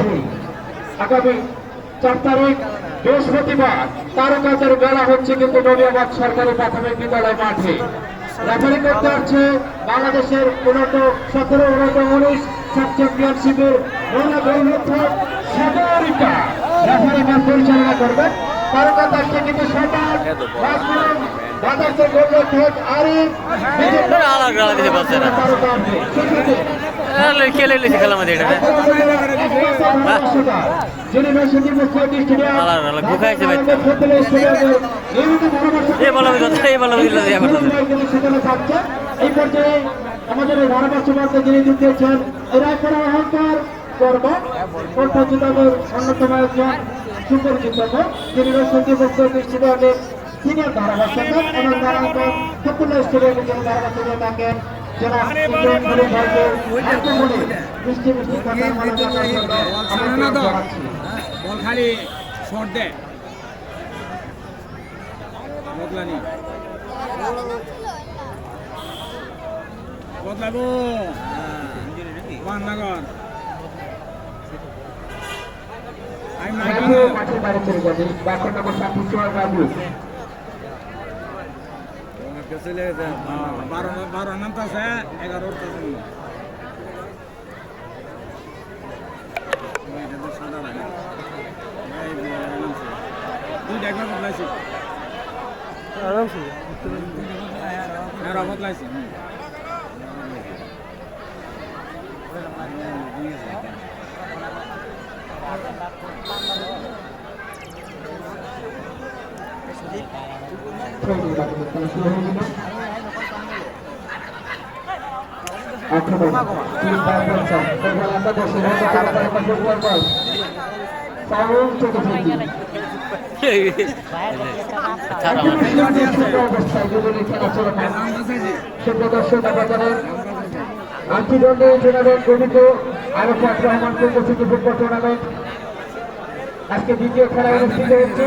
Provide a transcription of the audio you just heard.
আমি আগামী 4 তারিখ বৃহস্পতিবার তারকাদের মেলা হচ্ছে কিন্তু নদিয়াবাদ সরকারি প্রাথমিক বিদ্যালয় মাঠে। রেফারি করতে আসছে বাংলাদেশের 17 19 সাব চ্যাম্পিয়নশিপের মহিলা দলরক্ষক সাগরিকা রেফারি ম্যাচ পরিচালনা করবেন। তারকা আসছে কিন্তু সবার বাংলাদেশের গোলরক্ষক আরিফ এই পর্যায়ে আমাদের ধারাভাষ্যবার্তা যিনি দিতেছেন এরাই করা অহংকার করব অন্যতম একজন সুপরিচিত যিনি সঙ্গী বক্ত দৃষ্টিতে সিনিয়র ধারাভাষ্যক এবং নারায়ণগঞ্জ ফতুল্লা স্টেডিয়ামের জন্য ধারাভাষ্যক থাকেন খালি শর্ট দেয় বদলানি বদলাবো বান্নাগর মাঠের বাইরে চলে যাবে এখন নম্বর 7 বাবু চলে গেছে 12 নামতেছে 11 উঠতেছে সাদা লাগে দুইটা একবার বদলাইছি আরামসে বদলাইছি আন্তর্জাতিক টুর্নামেন্ট গঠিত আরফাত রহমান ফুটবল টুর্নামেন্ট আজকে দ্বিতীয় খেলা অনুষ্ঠিত হচ্ছে।